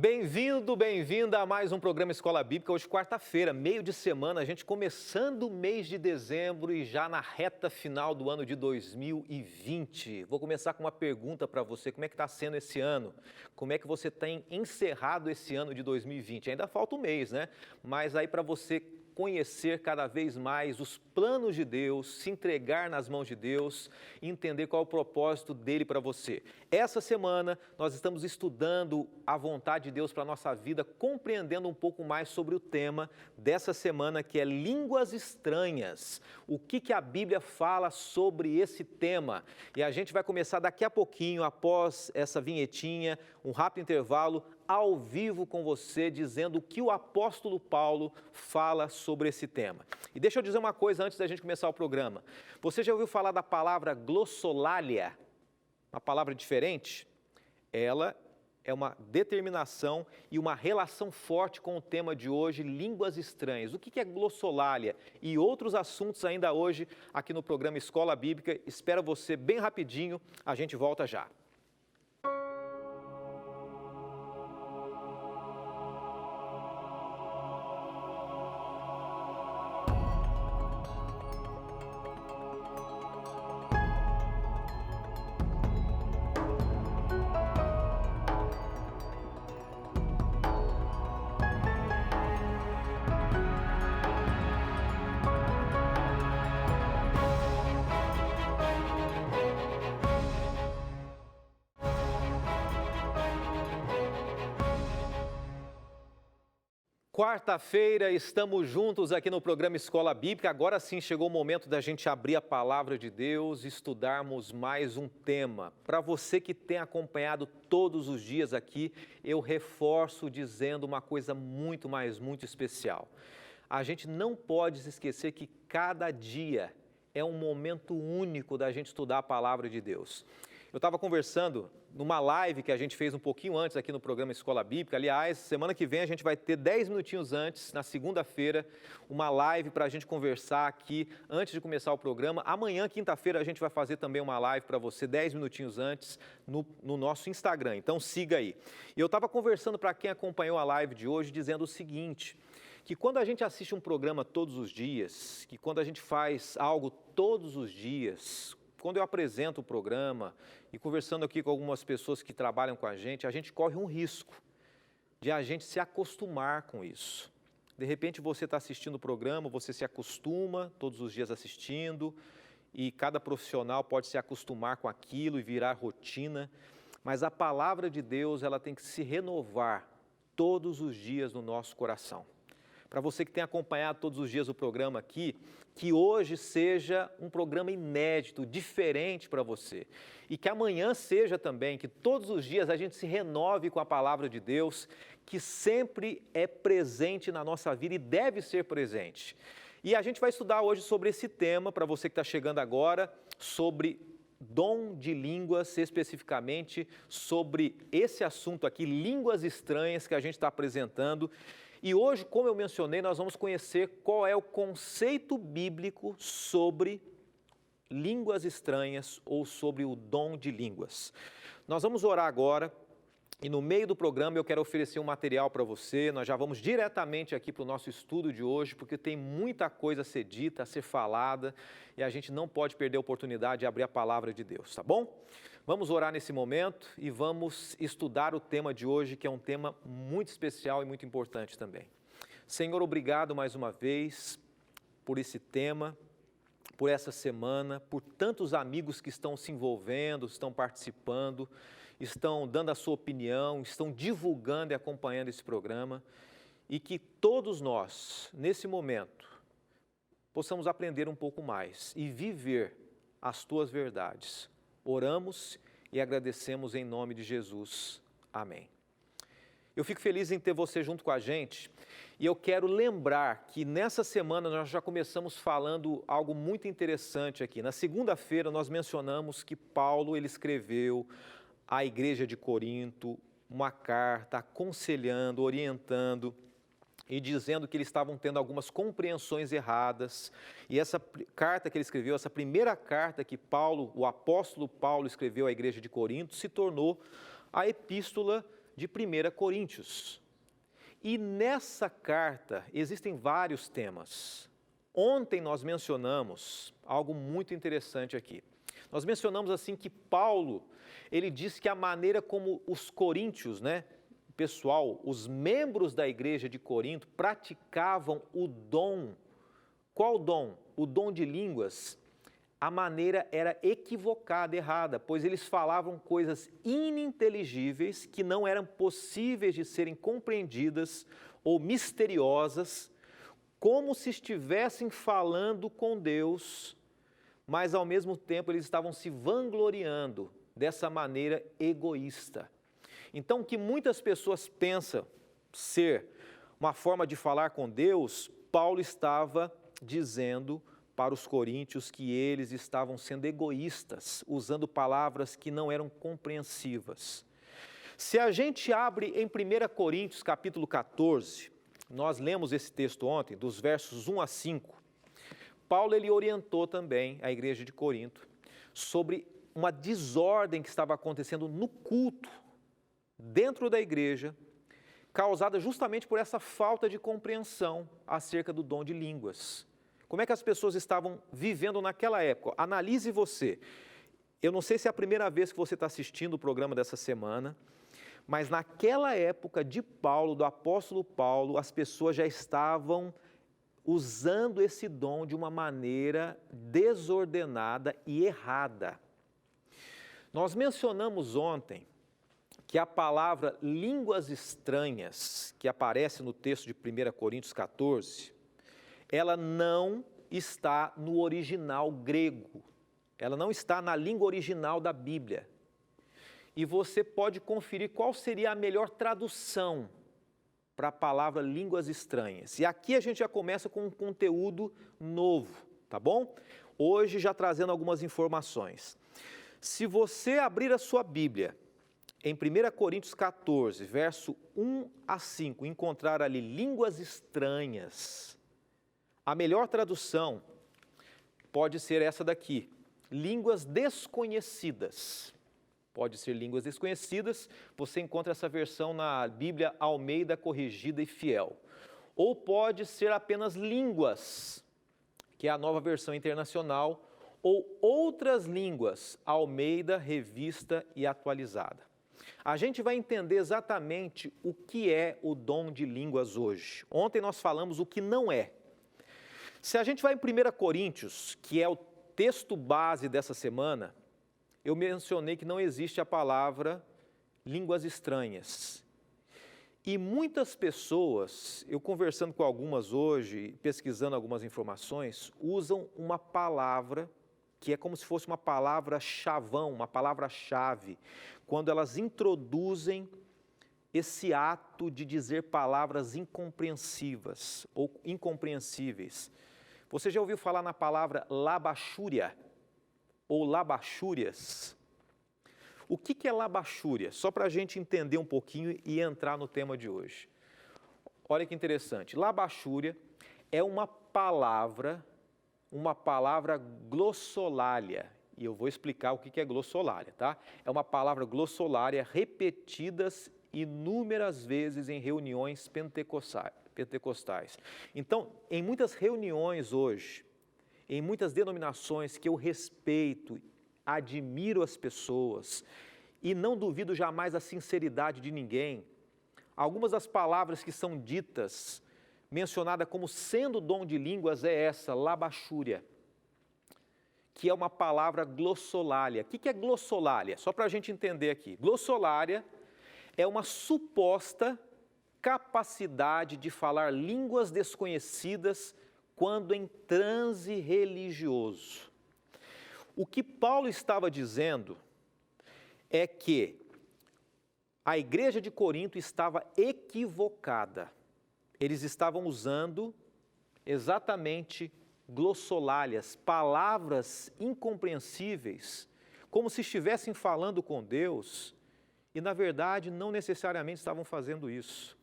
Bem-vindo, bem-vinda a mais um programa Escola Bíblica. Hoje, quarta-feira, meio de semana, a gente começando o mês de dezembro e já na reta final do ano de 2020. Vou começar com uma pergunta para você: como é que está sendo esse ano? Como é que você tem encerrado esse ano de 2020? Ainda falta um mês, né? Mas aí para você conhecer cada vez mais os planos de Deus, se entregar nas mãos de Deus e entender qual é o propósito dele para você. Essa semana nós estamos estudando a vontade de Deus para a nossa vida, compreendendo um pouco mais sobre o tema dessa semana, que é línguas estranhas. O que a Bíblia fala sobre esse tema? E a gente vai começar daqui a pouquinho, após essa vinhetinha, um rápido intervalo, ao vivo com você, dizendo o que o apóstolo Paulo fala sobre esse tema. E deixa eu dizer uma coisa antes da gente começar o programa. Você já ouviu falar da palavra glossolalia? Uma palavra diferente? Ela é uma determinação e uma relação forte com o tema de hoje, línguas estranhas. O que é glossolalia? E outros assuntos ainda hoje aqui no programa Escola Bíblica. Espero você bem rapidinho, a gente volta já. Quarta-feira, estamos juntos aqui no programa Escola Bíblica. Agora sim chegou o momento da gente abrir a palavra de Deus e estudarmos mais um tema. Para você que tem acompanhado todos os dias aqui, eu reforço dizendo uma coisa muito especial. A gente não pode se esquecer que cada dia é um momento único da gente estudar a palavra de Deus. Eu estava conversando numa live que a gente fez um pouquinho antes aqui no programa Escola Bíblica. Aliás, semana que vem a gente vai ter 10 minutinhos antes, na segunda-feira, uma live para a gente conversar aqui antes de começar o programa. Amanhã, quinta-feira, a gente vai fazer também uma live para você 10 minutinhos antes no nosso Instagram. Então siga aí. E eu estava conversando para quem acompanhou a live de hoje, dizendo o seguinte: que quando a gente assiste um programa todos os dias, que quando a gente faz algo todos os dias, quando eu apresento o programa e conversando aqui com algumas pessoas que trabalham com a gente corre um risco de a gente se acostumar com isso. De repente você está assistindo o programa, você se acostuma todos os dias assistindo e cada profissional pode se acostumar com aquilo e virar rotina, mas a palavra de Deus, ela tem que se renovar todos os dias no nosso coração. Para você que tem acompanhado todos os dias o programa aqui, que hoje seja um programa inédito, diferente para você. E que amanhã seja também, que todos os dias a gente se renove com a palavra de Deus, que sempre é presente na nossa vida e deve ser presente. E a gente vai estudar hoje sobre esse tema, para você que está chegando agora, sobre dom de línguas, especificamente sobre esse assunto aqui, línguas estranhas, que a gente está apresentando. E hoje, como eu mencionei, nós vamos conhecer qual é o conceito bíblico sobre línguas estranhas ou sobre o dom de línguas. Nós vamos orar agora e no meio do programa eu quero oferecer um material para você. Nós já vamos diretamente aqui para o nosso estudo de hoje, porque tem muita coisa a ser dita, a ser falada e a gente não pode perder a oportunidade de abrir a palavra de Deus, tá bom? Vamos orar nesse momento e vamos estudar o tema de hoje, que é um tema muito especial e muito importante também. Senhor, obrigado mais uma vez por esse tema, por essa semana, por tantos amigos que estão se envolvendo, estão participando, estão dando a sua opinião, estão divulgando e acompanhando esse programa, e que todos nós, nesse momento, possamos aprender um pouco mais e viver as tuas verdades. Oramos e agradecemos em nome de Jesus. Amém. Eu fico feliz em ter você junto com a gente e eu quero lembrar que nessa semana nós já começamos falando algo muito interessante aqui. Na segunda-feira nós mencionamos que Paulo ele escreveu à igreja de Corinto uma carta aconselhando, orientando e dizendo que eles estavam tendo algumas compreensões erradas. E essa carta que ele escreveu, essa primeira carta que Paulo, o apóstolo Paulo escreveu à igreja de Corinto, se tornou a epístola de 1 Coríntios. E nessa carta existem vários temas. Ontem nós mencionamos algo muito interessante aqui. Nós mencionamos assim que Paulo, ele diz que a maneira como os coríntios, pessoal, os membros da igreja de Corinto praticavam o dom. Qual dom? O dom de línguas. A maneira era equivocada, errada, pois eles falavam coisas ininteligíveis que não eram possíveis de serem compreendidas ou misteriosas, como se estivessem falando com Deus, mas ao mesmo tempo eles estavam se vangloriando dessa maneira egoísta. Então, o que muitas pessoas pensam ser uma forma de falar com Deus, Paulo estava dizendo para os coríntios que eles estavam sendo egoístas, usando palavras que não eram compreensivas. Se a gente abre em 1 Coríntios capítulo 14, nós lemos esse texto ontem, dos versos 1 a 5, Paulo ele orientou também a igreja de Corinto sobre uma desordem que estava acontecendo no culto, dentro da igreja, causada justamente por essa falta de compreensão acerca do dom de línguas. Como é que as pessoas estavam vivendo naquela época? Analise você. Eu não sei se é a primeira vez que você está assistindo o programa dessa semana, mas naquela época de Paulo, do apóstolo Paulo, as pessoas já estavam usando esse dom de uma maneira desordenada e errada. Nós mencionamos ontem que a palavra línguas estranhas, que aparece no texto de 1 Coríntios 14, ela não está no original grego, ela não está na língua original da Bíblia. E você pode conferir qual seria a melhor tradução para a palavra línguas estranhas. E aqui a gente já começa com um conteúdo novo, tá bom? Hoje já trazendo algumas informações. Se você abrir a sua Bíblia, em 1 Coríntios 14, verso 1 a 5, encontrar ali línguas estranhas, a melhor tradução pode ser essa daqui, línguas desconhecidas. Pode ser línguas desconhecidas, você encontra essa versão na Bíblia Almeida Corrigida e Fiel. Ou pode ser apenas línguas, que é a nova versão internacional, ou outras línguas, Almeida, Revista e Atualizada. A gente vai entender exatamente o que é o dom de línguas hoje. Ontem nós falamos o que não é. Se a gente vai em 1 Coríntios, que é o texto base dessa semana, eu mencionei que não existe a palavra línguas estranhas. E muitas pessoas, eu conversando com algumas hoje, pesquisando algumas informações, usam uma palavra que é como se fosse uma palavra chavão, uma palavra-chave, quando elas introduzem esse ato de dizer palavras incompreensivas ou incompreensíveis. Você já ouviu falar na palavra labachúria ou labachúrias? O que é labachúria? Só para a gente entender um pouquinho e entrar no tema de hoje. Olha que interessante. Labachúria é uma palavra glossolalia. E eu vou explicar o que é glossolalia, tá? É uma palavra glossolalia repetidas inúmeras vezes em reuniões pentecostais. Então, em muitas reuniões hoje, em muitas denominações que eu respeito, admiro as pessoas e não duvido jamais da sinceridade de ninguém, algumas das palavras que são ditas, mencionada como sendo dom de línguas, é essa, labachúria, que é uma palavra glossolalia. O que é glossolalia? Só para a gente entender aqui. Glossolalia é uma suposta capacidade de falar línguas desconhecidas quando em transe religioso. O que Paulo estava dizendo é que a igreja de Corinto estava equivocada. Eles estavam usando exatamente glossolálias, palavras incompreensíveis, como se estivessem falando com Deus, e na verdade não necessariamente estavam fazendo isso.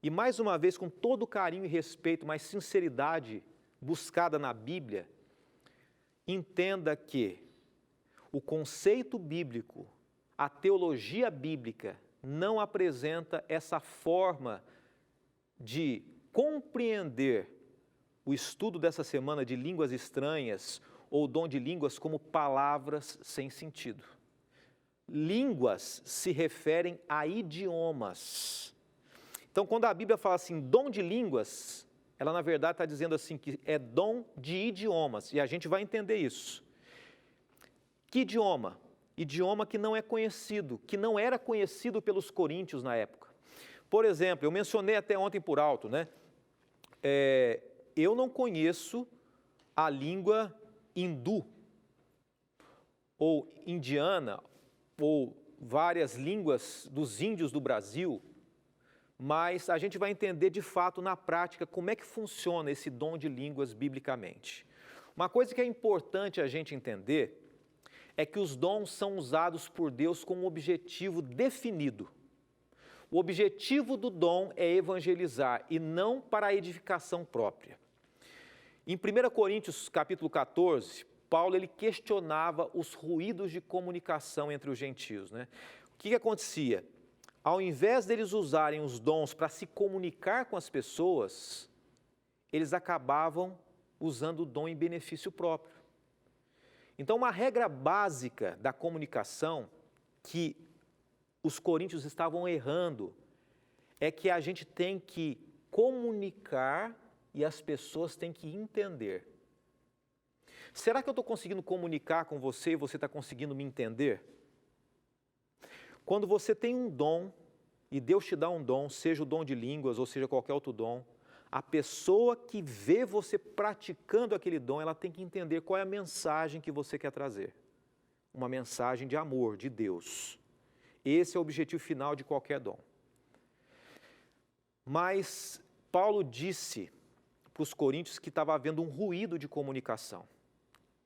E mais uma vez, com todo carinho e respeito, mas sinceridade buscada na Bíblia, entenda que o conceito bíblico, a teologia bíblica, não apresenta essa forma de compreender o estudo dessa semana de línguas estranhas ou dom de línguas como palavras sem sentido. Línguas se referem a idiomas. Então, quando a Bíblia fala assim, dom de línguas, ela na verdade está dizendo assim que é dom de idiomas, e a gente vai entender isso. Que idioma? Idioma que não é conhecido, que não era conhecido pelos coríntios na época. Por exemplo, eu mencionei até ontem por alto, né? Eu não conheço a língua hindu, ou indiana, ou várias línguas dos índios do Brasil, mas a gente vai entender de fato na prática como é que funciona esse dom de línguas biblicamente. Uma coisa que é importante a gente entender é que os dons são usados por Deus com um objetivo definido. O objetivo do dom é evangelizar e não para a edificação própria. Em 1 Coríntios capítulo 14, Paulo ele questionava os ruídos de comunicação entre os gentios, né? O que acontecia? Ao invés deles usarem os dons para se comunicar com as pessoas, eles acabavam usando o dom em benefício próprio. Então, uma regra básica da comunicação que os coríntios estavam errando é que a gente tem que comunicar e as pessoas têm que entender. Será que eu estou conseguindo comunicar com você e você está conseguindo me entender? Quando você tem um dom, e Deus te dá um dom, seja o dom de línguas ou seja qualquer outro dom, a pessoa que vê você praticando aquele dom, ela tem que entender qual é a mensagem que você quer trazer. Uma mensagem de amor, de Deus. Esse é o objetivo final de qualquer dom. Mas Paulo disse para os coríntios que estava havendo um ruído de comunicação,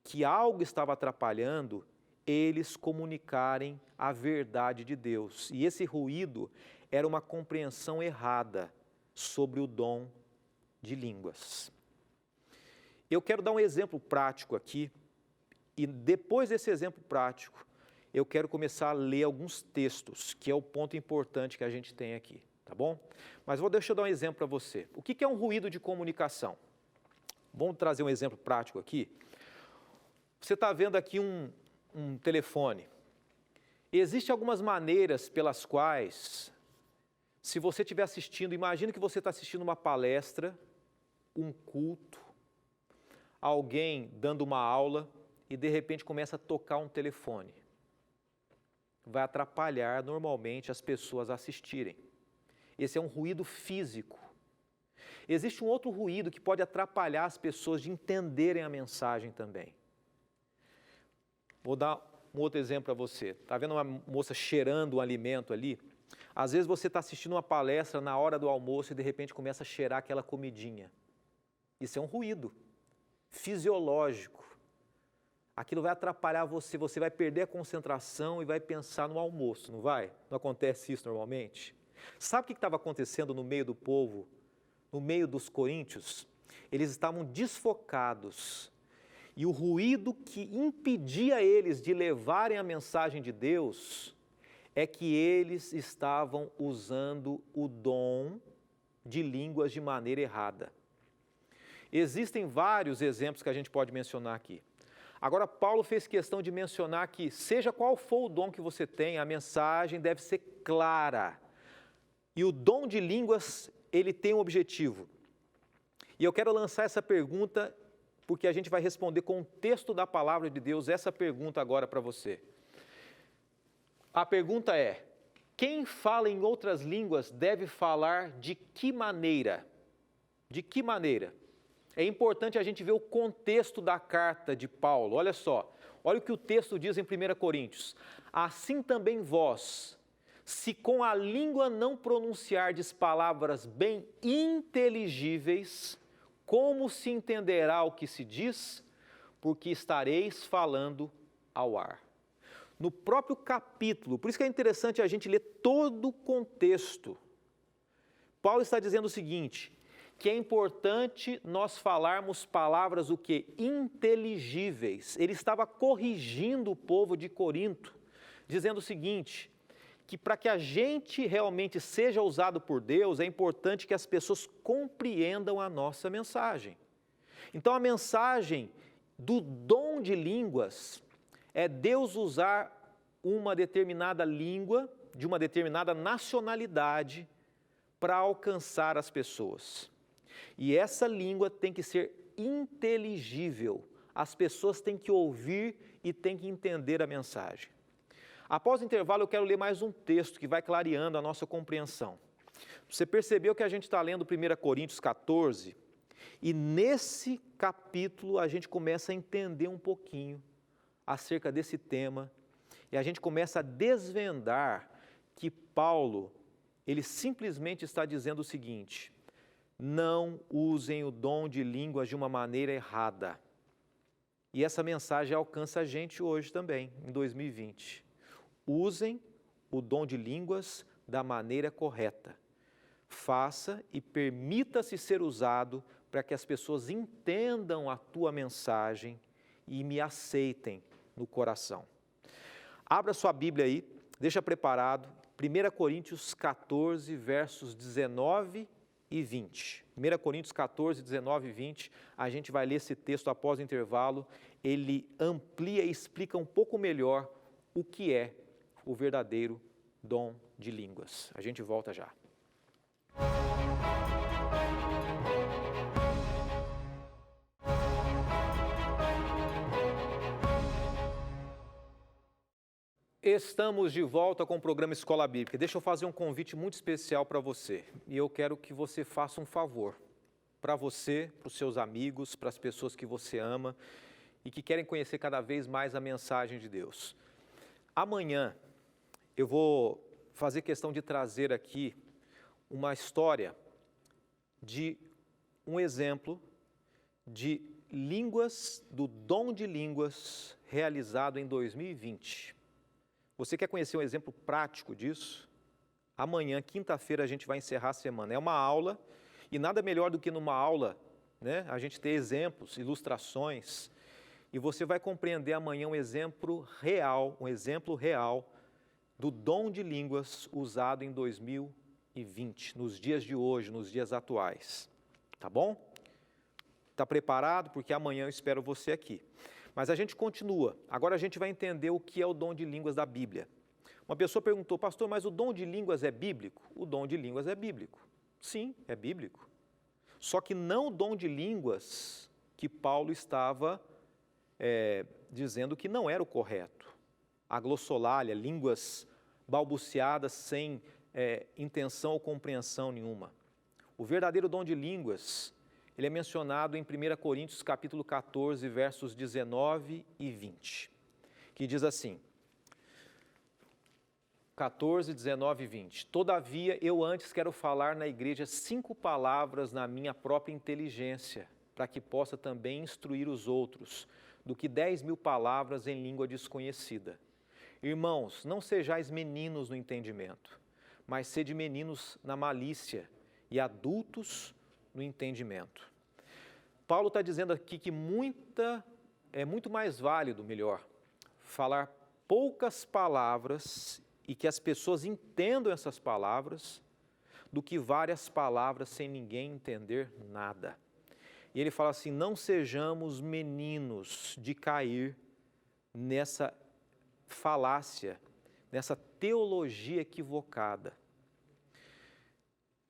que algo estava atrapalhando eles comunicarem a verdade de Deus. E esse ruído era uma compreensão errada sobre o dom de línguas. Eu quero dar um exemplo prático aqui, e depois desse exemplo prático, eu quero começar a ler alguns textos, que é o ponto importante que a gente tem aqui, tá bom? Mas deixa eu dar um exemplo para você. O que é um ruído de comunicação? Vamos trazer um exemplo prático aqui. Você está vendo aqui um telefone. Existem algumas maneiras pelas quais, se você estiver assistindo, imagine que você está assistindo uma palestra, um culto, alguém dando uma aula e de repente começa a tocar um telefone. Vai atrapalhar normalmente as pessoas a assistirem. Esse é um ruído físico. Existe um outro ruído que pode atrapalhar as pessoas de entenderem a mensagem também. Vou dar um outro exemplo para você. Está vendo uma moça cheirando um alimento ali? Às vezes você está assistindo uma palestra na hora do almoço e de repente começa a cheirar aquela comidinha. Isso é um ruído fisiológico. Aquilo vai atrapalhar você, você vai perder a concentração e vai pensar no almoço, não vai? Não acontece isso normalmente? Sabe o que estava acontecendo no meio do povo, no meio dos coríntios? Eles estavam desfocados. E o ruído que impedia eles de levarem a mensagem de Deus é que eles estavam usando o dom de línguas de maneira errada. Existem vários exemplos que a gente pode mencionar aqui. Agora, Paulo fez questão de mencionar que, seja qual for o dom que você tem, a mensagem deve ser clara. E o dom de línguas, ele tem um objetivo. E eu quero lançar essa pergunta porque a gente vai responder com o texto da palavra de Deus essa pergunta agora para você. A pergunta é: quem fala em outras línguas deve falar de que maneira? De que maneira? É importante a gente ver o contexto da carta de Paulo. Olha só, olha o que o texto diz em 1 Coríntios. Assim também vós, se com a língua não pronunciardes palavras bem inteligíveis, como se entenderá o que se diz? Porque estareis falando ao ar. No próprio capítulo, por isso que é interessante a gente ler todo o contexto. Paulo está dizendo o seguinte, que é importante nós falarmos palavras o quê? Inteligíveis. Ele estava corrigindo o povo de Corinto, dizendo o seguinte, que para que a gente realmente seja usado por Deus, é importante que as pessoas compreendam a nossa mensagem. Então, a mensagem do dom de línguas é Deus usar uma determinada língua, de uma determinada nacionalidade, para alcançar as pessoas. E essa língua tem que ser inteligível. As pessoas têm que ouvir e têm que entender a mensagem. Após o intervalo, eu quero ler mais um texto que vai clareando a nossa compreensão. Você percebeu que a gente está lendo 1 Coríntios 14, e nesse capítulo a gente começa a entender um pouquinho acerca desse tema, e a gente começa a desvendar que Paulo, ele simplesmente está dizendo o seguinte: não usem o dom de línguas de uma maneira errada. E essa mensagem alcança a gente hoje também, em 2020. Usem o dom de línguas da maneira correta. Faça e permita-se ser usado para que as pessoas entendam a tua mensagem e me aceitem no coração. Abra sua Bíblia aí, deixa preparado, 1 Coríntios 14, versos 19 e 20. 1 Coríntios 14, 19 e 20, a gente vai ler esse texto após o intervalo, ele amplia e explica um pouco melhor o que é o verdadeiro dom de línguas. A gente volta já. Estamos de volta com o programa Escola Bíblica. Deixa eu fazer um convite muito especial para você. E eu quero que você faça um favor para você, para os seus amigos, para as pessoas que você ama e que querem conhecer cada vez mais a mensagem de Deus. Amanhã eu vou fazer questão de trazer aqui uma história de um exemplo de línguas, do dom de línguas realizado em 2020. Você quer conhecer um exemplo prático disso? Amanhã, quinta-feira, a gente vai encerrar a semana. É uma aula, e nada melhor do que numa aula, né, a gente ter exemplos, ilustrações, e você vai compreender amanhã um exemplo real do dom de línguas usado em 2020, nos dias de hoje, nos dias atuais. Tá bom? Está preparado? Porque amanhã eu espero você aqui. Mas a gente continua. Agora a gente vai entender o que é o dom de línguas da Bíblia. Uma pessoa perguntou: pastor, mas o dom de línguas é bíblico? O dom de línguas é bíblico. Sim, é bíblico. Só que não o dom de línguas que Paulo estava dizendo que não era o correto. A glossolalia, línguas balbuciadas sem intenção ou compreensão nenhuma. O verdadeiro dom de línguas, ele é mencionado em 1 Coríntios capítulo 14, versos 19 e 20, que diz assim, 14, 19 e 20. Todavia, eu antes quero falar na igreja 5 palavras na minha própria inteligência, para que possa também instruir os outros, do que 10.000 palavras em língua desconhecida. Irmãos, não sejais meninos no entendimento, mas sede meninos na malícia e adultos no entendimento. Paulo está dizendo aqui que é muito mais válido, falar poucas palavras e que as pessoas entendam essas palavras, do que várias palavras sem ninguém entender nada. E ele fala assim: não sejamos meninos de cair nessa falácia, nessa teologia equivocada.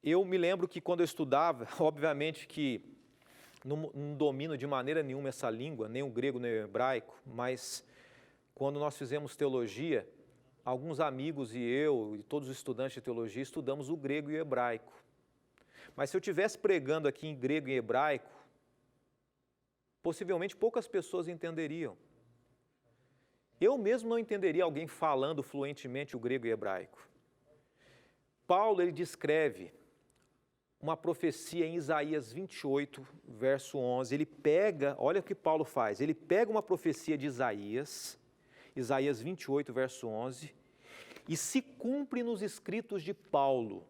Eu me lembro que quando eu estudava, obviamente que não domino de maneira nenhuma essa língua, nem o grego nem o hebraico, mas quando nós fizemos teologia, alguns amigos e eu, e todos os estudantes de teologia, estudamos o grego e o hebraico. Mas se eu estivesse pregando aqui em grego e hebraico, possivelmente poucas pessoas entenderiam. Eu mesmo não entenderia alguém falando fluentemente o grego e hebraico. Paulo, ele descreve uma profecia em Isaías 28, verso 11. Ele pega, olha o que Paulo faz, ele pega uma profecia de Isaías 28, verso 11, e se cumpre nos escritos de Paulo.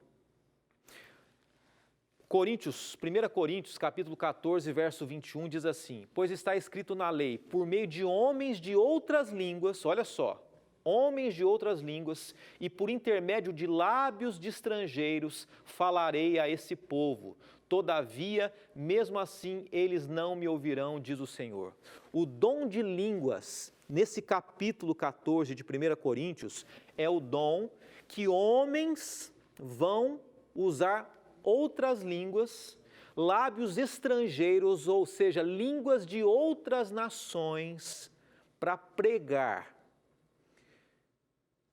1 Coríntios, capítulo 14, verso 21, diz assim: pois está escrito na lei, por meio de homens de outras línguas, olha só, homens de outras línguas, e por intermédio de lábios de estrangeiros falarei a esse povo. Todavia, mesmo assim, eles não me ouvirão, diz o Senhor. O dom de línguas, nesse capítulo 14 de 1 Coríntios, é o dom que homens vão usar outras línguas, lábios estrangeiros, ou seja, línguas de outras nações, para pregar.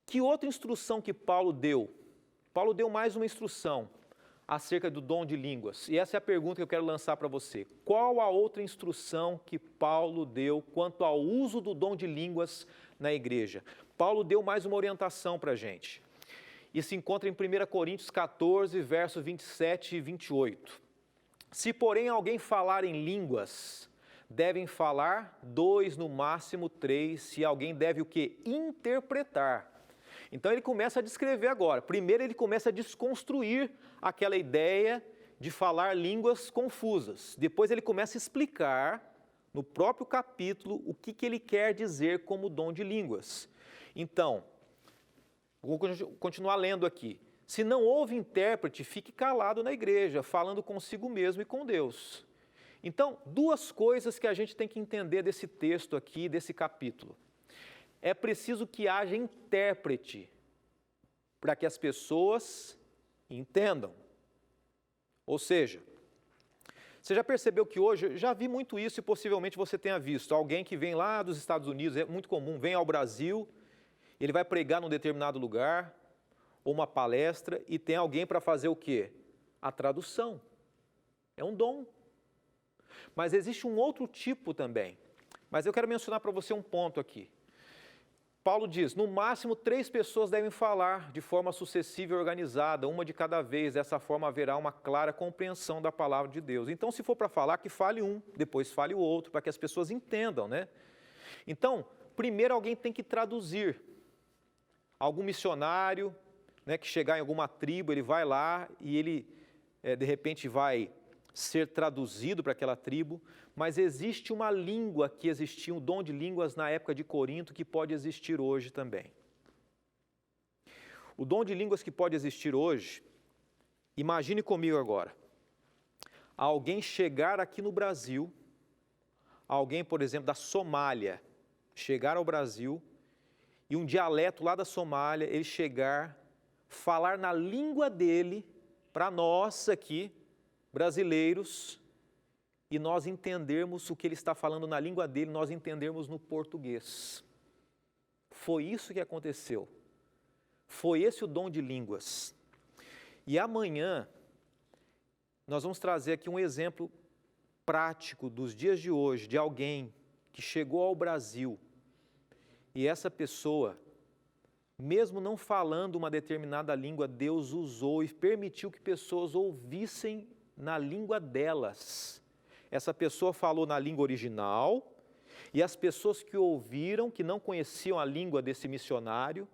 Que outra instrução que Paulo deu? Paulo deu mais uma instrução acerca do dom de línguas. E essa é a pergunta que eu quero lançar para você. Qual a outra instrução que Paulo deu quanto ao uso do dom de línguas na igreja? Paulo deu mais uma orientação para a gente. E se encontra em 1 Coríntios 14, versos 27 e 28. Se, porém, alguém falar em línguas, devem falar 2, no máximo 3, se alguém deve o quê? Interpretar. Então ele começa a descrever agora. Primeiro ele começa a desconstruir aquela ideia de falar línguas confusas. Depois ele começa a explicar, no próprio capítulo, o que ele quer dizer como dom de línguas. Então, vou continuar lendo aqui. Se não houve intérprete, fique calado na igreja, falando consigo mesmo e com Deus. Então, duas coisas que a gente tem que entender desse texto aqui, desse capítulo. É preciso que haja intérprete para que as pessoas entendam. Ou seja, você já percebeu que hoje, eu já vi muito isso e possivelmente você tenha visto, alguém que vem lá dos Estados Unidos, é muito comum, vem ao Brasil, ele vai pregar num determinado lugar, ou uma palestra, e tem alguém para fazer o quê? A tradução. É um dom. Mas existe um outro tipo também. Mas eu quero mencionar para você um ponto aqui. Paulo diz, no máximo 3 pessoas devem falar de forma sucessiva e organizada, uma de cada vez, dessa forma haverá uma clara compreensão da palavra de Deus. Então, se for para falar, que fale um, depois fale o outro, para que as pessoas entendam, né? Então, primeiro alguém tem que traduzir. Algum missionário, né, que chegar em alguma tribo, ele vai lá e ele, de repente, vai ser traduzido para aquela tribo, mas existe uma língua que existia, um dom de línguas na época de Corinto, que pode existir hoje também. O dom de línguas que pode existir hoje, imagine comigo agora, alguém chegar aqui no Brasil, alguém, por exemplo, da Somália, chegar ao Brasil, e um dialeto lá da Somália, ele chegar, falar na língua dele, para nós aqui, brasileiros, e nós entendermos o que ele está falando na língua dele, nós entendermos no português. Foi isso que aconteceu. Foi esse o dom de línguas. E amanhã, nós vamos trazer aqui um exemplo prático dos dias de hoje, de alguém que chegou ao Brasil, e essa pessoa, mesmo não falando uma determinada língua, Deus usou e permitiu que pessoas ouvissem na língua delas. Essa pessoa falou na língua original, e as pessoas que ouviram, que não conheciam a língua desse missionário,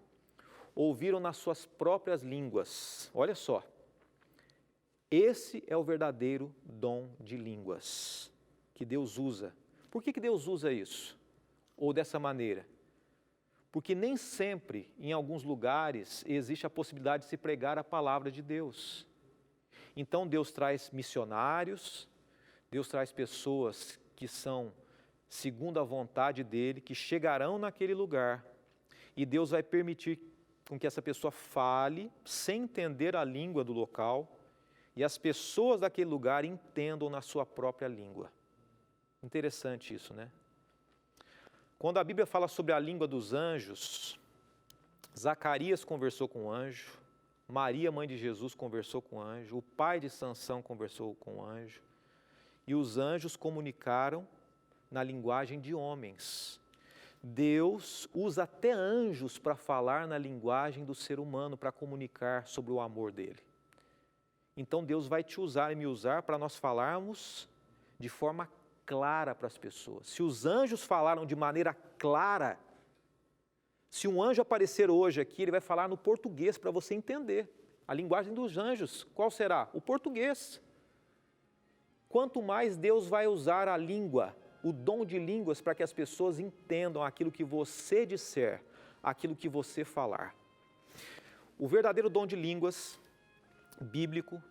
ouviram nas suas próprias línguas. Olha só, esse é o verdadeiro dom de línguas que Deus usa. Por que Deus usa isso? Ou dessa maneira? Porque nem sempre, em alguns lugares, existe a possibilidade de se pregar a palavra de Deus. Então Deus traz missionários, Deus traz pessoas que são segundo a vontade dEle, que chegarão naquele lugar, e Deus vai permitir com que essa pessoa fale, sem entender a língua do local, e as pessoas daquele lugar entendam na sua própria língua. Interessante isso, né? Quando a Bíblia fala sobre a língua dos anjos, Zacarias conversou com o anjo, Maria, mãe de Jesus, conversou com o anjo, o pai de Sansão conversou com o anjo, e os anjos comunicaram na linguagem de homens. Deus usa até anjos para falar na linguagem do ser humano, para comunicar sobre o amor dele. Então Deus vai te usar e me usar para nós falarmos de forma clara para as pessoas. Se os anjos falaram de maneira clara, se um anjo aparecer hoje aqui, ele vai falar no português para você entender. A linguagem dos anjos, qual será? O português. Quanto mais Deus vai usar a língua, o dom de línguas, para que as pessoas entendam aquilo que você disser, aquilo que você falar. O verdadeiro dom de línguas bíblico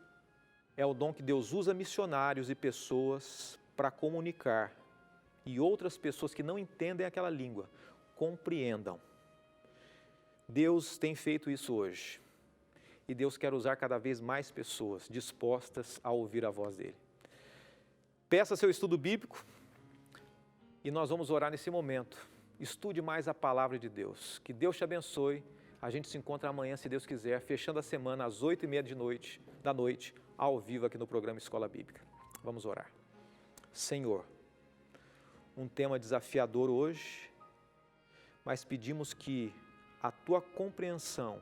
é o dom que Deus usa missionários e pessoas para comunicar e outras pessoas que não entendem aquela língua compreendam. Deus tem feito isso hoje e Deus quer usar cada vez mais pessoas dispostas a ouvir a voz dele. Peça seu estudo bíblico e nós vamos orar nesse momento. Estude mais a palavra de Deus. Que Deus te abençoe. A gente se encontra amanhã, se Deus quiser, fechando a semana às 8h30 da noite, ao vivo aqui no programa Escola Bíblica. Vamos orar. Senhor, um tema desafiador hoje, mas pedimos que a Tua compreensão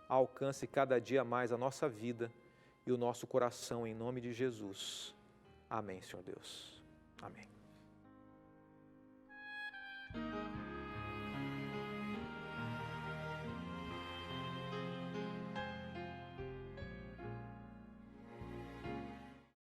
alcance cada dia mais a nossa vida e o nosso coração, em nome de Jesus. Amém, Senhor Deus. Amém.